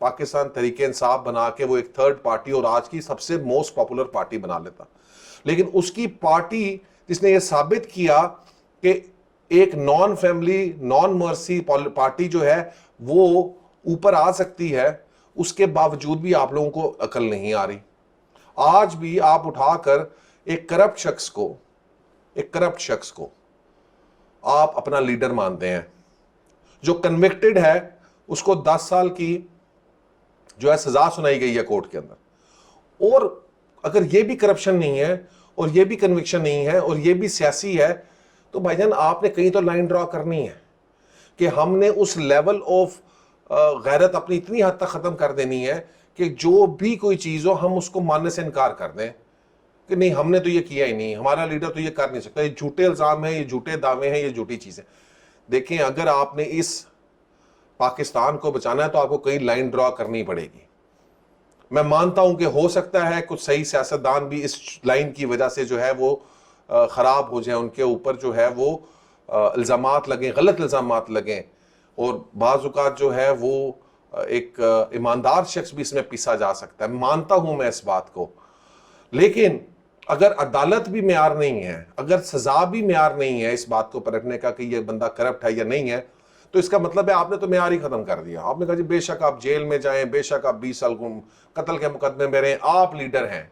پاکستان تحریک انصاف بنا کے وہ ایک تھرڈ پارٹی اور آج کی سب سے موسٹ پاپولر پارٹی بنا لیتا. لیکن اس کی پارٹی جس نے یہ ثابت کیا کہ ایک نان فیملی نان مرسی پارٹی جو ہے وہ اوپر آ سکتی ہے, اس کے باوجود بھی آپ لوگوں کو عقل نہیں آ رہی. آج بھی آپ اٹھا کر ایک کرپٹ شخص کو آپ اپنا لیڈر مانتے ہیں, جو کنوکٹڈ ہے اس کو 10 سال کی جو ہے سزا سنائی گئی ہے کورٹ کے اندر. اور اگر یہ بھی کرپشن نہیں ہے اور یہ بھی کنوکشن نہیں ہے اور یہ بھی سیاسی ہے, تو بھائی جان آپ نے کہیں تو لائن ڈرا کرنی ہے کہ ہم نے اس لیول آف غیرت اپنی اتنی حد تک ختم کر دینی ہے کہ جو بھی کوئی چیز ہو ہم اس کو ماننے سے انکار کر دیں کہ نہیں ہم نے تو یہ کیا ہی نہیں, ہمارا لیڈر تو یہ کر نہیں سکتا, یہ جھوٹے الزام ہیں, یہ جھوٹے دعوے ہیں, یہ جھوٹی چیزیں. دیکھیں اگر آپ نے اس پاکستان کو بچانا ہے تو آپ کو کئی لائن ڈرا کرنی پڑے گی. میں مانتا ہوں کہ ہو سکتا ہے کچھ صحیح سیاستدان بھی اس لائن کی وجہ سے جو ہے وہ خراب ہو جائیں, ان کے اوپر جو ہے وہ الزامات لگیں, غلط الزامات لگیں, اور بعض اوقات جو ہے وہ ایک ایماندار شخص بھی اس میں پیسا جا سکتا ہے. مانتا ہوں میں اس بات کو, لیکن اگر عدالت بھی معیار نہیں ہے, اگر سزا بھی معیار نہیں ہے اس بات کو پرکھنے کا کہ یہ بندہ کرپٹ ہے یا نہیں ہے, تو اس کا مطلب ہے آپ نے تو معیار ہی ختم کر دیا. آپ نے کہا جی بے شک آپ جیل میں جائیں, بے شک آپ 20 سال قتل کے مقدمے میں رہیں, آپ لیڈر ہیں.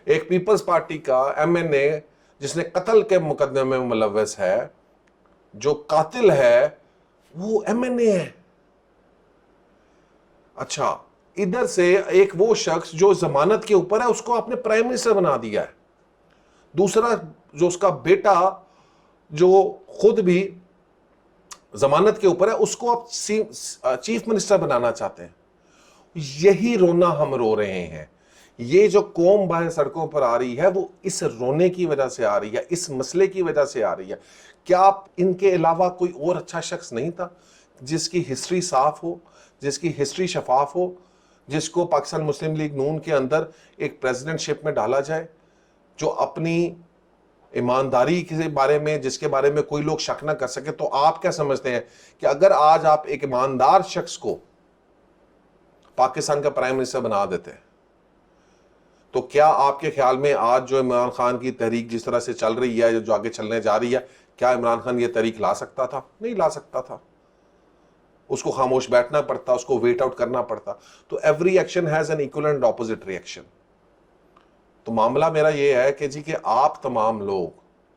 ایک پیپلز پارٹی کا ایم این اے جس نے قتل کے مقدمے میں ملوث ہے, جو قاتل ہے وہ ایم این اے ہے. اچھا ادھر سے ایک وہ شخص جو ضمانت کے اوپر ہے اس کو آپ نے پرائم منسٹر بنا دیا ہے. دوسرا جو اس کا بیٹا جو خود بھی ضمانت کے اوپر ہے اس کو آپ چیف منسٹر بنانا چاہتے ہیں. یہی رونا ہم رو رہے ہیں. یہ جو قوم باہر سڑکوں پر آ رہی ہے وہ اس رونے کی وجہ سے آ رہی ہے, اس مسئلے کی وجہ سے آ رہی ہے. کیا آپ ان کے علاوہ کوئی اور اچھا شخص نہیں تھا جس کی ہسٹری صاف ہو, جس کی ہسٹری شفاف ہو, جس کو پاکستان مسلم لیگ نون کے اندر ایک پریزیڈنٹ شپ میں ڈالا جائے, جو اپنی ایمانداری کے بارے میں جس کے بارے میں کوئی لوگ شک نہ کر سکے؟ تو آپ کیا سمجھتے ہیں کہ اگر آج آپ ایک ایماندار شخص کو پاکستان کا پرائم منسٹر بنا دیتے تو کیا آپ کے خیال میں آج جو عمران خان کی تحریک جس طرح سے چل رہی ہے, جو آگے چلنے جا رہی ہے, کیا عمران خان یہ تحریک لا سکتا تھا؟ نہیں لا سکتا تھا. اس کو خاموش بیٹھنا پڑتا, اس کو ویٹ آؤٹ کرنا پڑتا. تو every action has an equal and opposite reaction. تو معاملہ میرا یہ ہے کہ جی کہ آپ تمام لوگ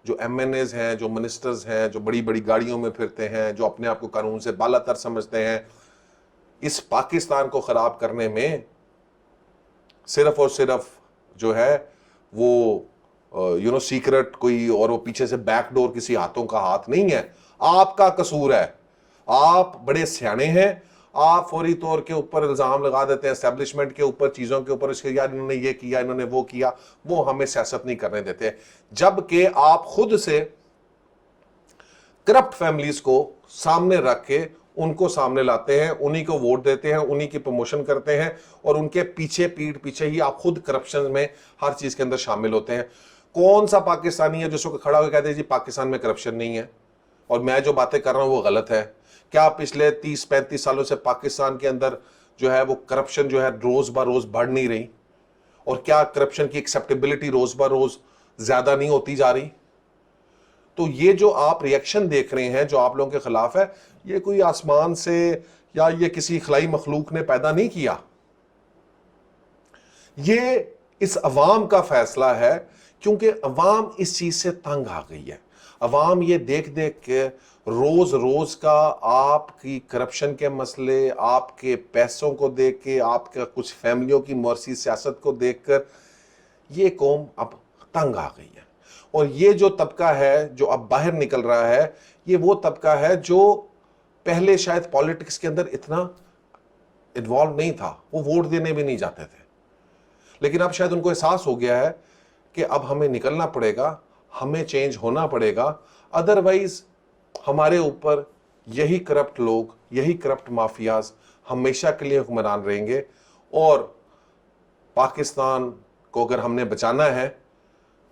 جو ایم این ایز ہیں, جو منسٹرز ہیں, جو بڑی بڑی گاڑیوں میں پھرتے ہیں, جو اپنے آپ کو قانون سے بالا تر سمجھتے ہیں, اس پاکستان کو خراب کرنے میں صرف اور صرف جو ہے وہ سیکرٹ کوئی اور وہ پیچھے سے بیک ڈور کسی ہاتھوں کا ہاتھ نہیں ہے. آپ کا قصور ہے. آپ بڑے سیانے ہیں, آپ فوری طور کے اوپر الزام لگا دیتے ہیں اسٹیبلشمنٹ کے اوپر, چیزوں کے اوپر, اس کے یار انہوں نے یہ کیا, انہوں نے وہ کیا. وہ ہمیں سیاست نہیں کرنے دیتے, جبکہ آپ خود سے کرپٹ فیملیز کو سامنے رکھ کے ان کو سامنے لاتے ہیں, انہی کو ووٹ دیتے ہیں, انہی کی پروموشن کرتے ہیں, اور ان کے پیچھے پیٹ پیچھے ہی آپ خود کرپشن میں ہر چیز کے اندر شامل ہوتے ہیں. کون سا پاکستانی ہے جس کو کھڑا ہو کے کہتے ہیں جی پاکستان میں کرپشن نہیں ہے اور میں جو باتیں کر رہا ہوں وہ غلط ہے؟ کیا پچھلے 30-35 سالوں سے پاکستان کے اندر جو ہے وہ کرپشن جو ہے روز بہ روز بڑھ نہیں رہی, اور کیا کرپشن کی ایکسیپٹیبلٹی روز بہ روز زیادہ نہیں ہوتی جا رہی؟ تو یہ جو آپ ریئیکشن دیکھ رہے ہیں جو آپ لوگوں کے خلاف ہے, یہ کوئی آسمان سے یا یہ کسی خلائی مخلوق نے پیدا نہیں کیا. یہ اس عوام کا فیصلہ ہے, کیونکہ عوام اس چیز سے تنگ آ گئی ہے. عوام یہ دیکھ دیکھ کے روز روز کا آپ کی کرپشن کے مسئلے, آپ کے پیسوں کو دیکھ کے, آپ کے کچھ فیملیوں کی مورسی سیاست کو دیکھ کر یہ قوم اب تنگ آ گئی ہے. اور یہ جو طبقہ ہے جو اب باہر نکل رہا ہے, یہ وہ طبقہ ہے جو پہلے شاید پالیٹکس کے اندر اتنا انوالو نہیں تھا, وہ ووٹ دینے بھی نہیں جاتے تھے, لیکن اب شاید ان کو احساس ہو گیا ہے کہ اب ہمیں نکلنا پڑے گا, ہمیں چینج ہونا پڑے گا, ادروائز ہمارے اوپر یہی کرپٹ لوگ, یہی کرپٹ مافیاز ہمیشہ کے لیے حکمران رہیں گے. اور پاکستان کو اگر ہم نے بچانا ہے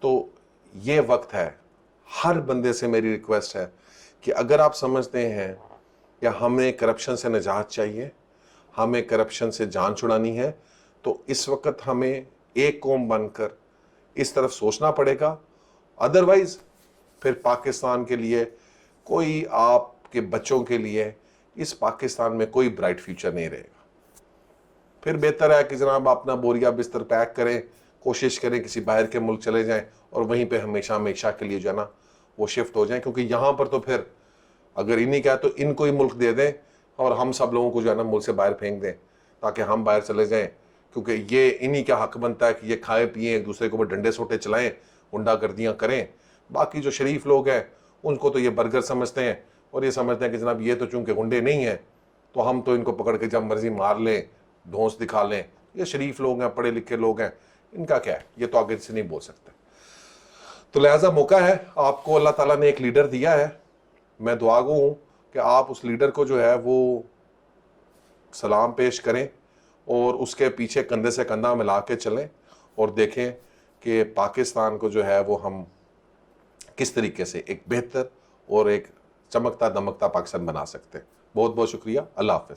تو یہ وقت ہے. ہر بندے سے میری ریکویسٹ ہے کہ اگر آپ سمجھتے ہیں کہ ہمیں کرپشن سے نجات چاہیے, ہمیں کرپشن سے جان چھڑانی ہے تو اس وقت ہمیں ایک قوم بن کر اس طرف سوچنا پڑے گا. ادروائز پھر پاکستان کے لیے کوئی، آپ کے بچوں کے لیے اس پاکستان میں کوئی برائٹ فیوچر نہیں رہے گا. پھر بہتر ہے کہ جناب اپنا بوریا بستر پیک کریں، کوشش کریں کسی باہر کے ملک چلے جائیں اور وہیں پہ ہمیشہ ہمیشہ کے لیے جو ہے نا وہ شفٹ ہو جائیں، کیونکہ یہاں پر تو پھر اگر انہیں کیا تو ان کو ہی ملک دے دیں اور ہم سب لوگوں کو جو ہے نا ملک سے باہر پھینک دیں تاکہ ہم باہر چلے جائیں، کیونکہ یہ انہی کا حق بنتا ہے کہ یہ کھائیں پیئیں، ایک دوسرے کو اوپر ڈنڈے سوٹے چلائیں، گنڈا گردیاں کریں. باقی جو شریف لوگ ہیں ان کو تو یہ برگر سمجھتے ہیں اور یہ سمجھتے ہیں کہ جناب یہ تو چونکہ گنڈے نہیں ہیں تو ہم تو ان کو پکڑ کے جب مرضی مار لیں، دھونس دکھا لیں. یہ شریف لوگ ہیں، پڑھے لکھے لوگ ہیں، ان کا کیا ہے، یہ تو آگے سے نہیں بول سکتے. تو لہٰذا موقع ہے، آپ کو اللہ تعالیٰ نے ایک لیڈر دیا ہے. میں دعا گو ہوں کہ آپ اس لیڈر کو جو ہے وہ سلام پیش کریں اور اس کے پیچھے کندھے سے کندھا ملا کے چلیں اور دیکھیں کہ پاکستان کو جو ہے وہ ہم کس طریقے سے ایک بہتر اور ایک چمکتا دمکتا پاکستان بنا سکتے ہیں. بہت بہت شکریہ. اللہ حافظ.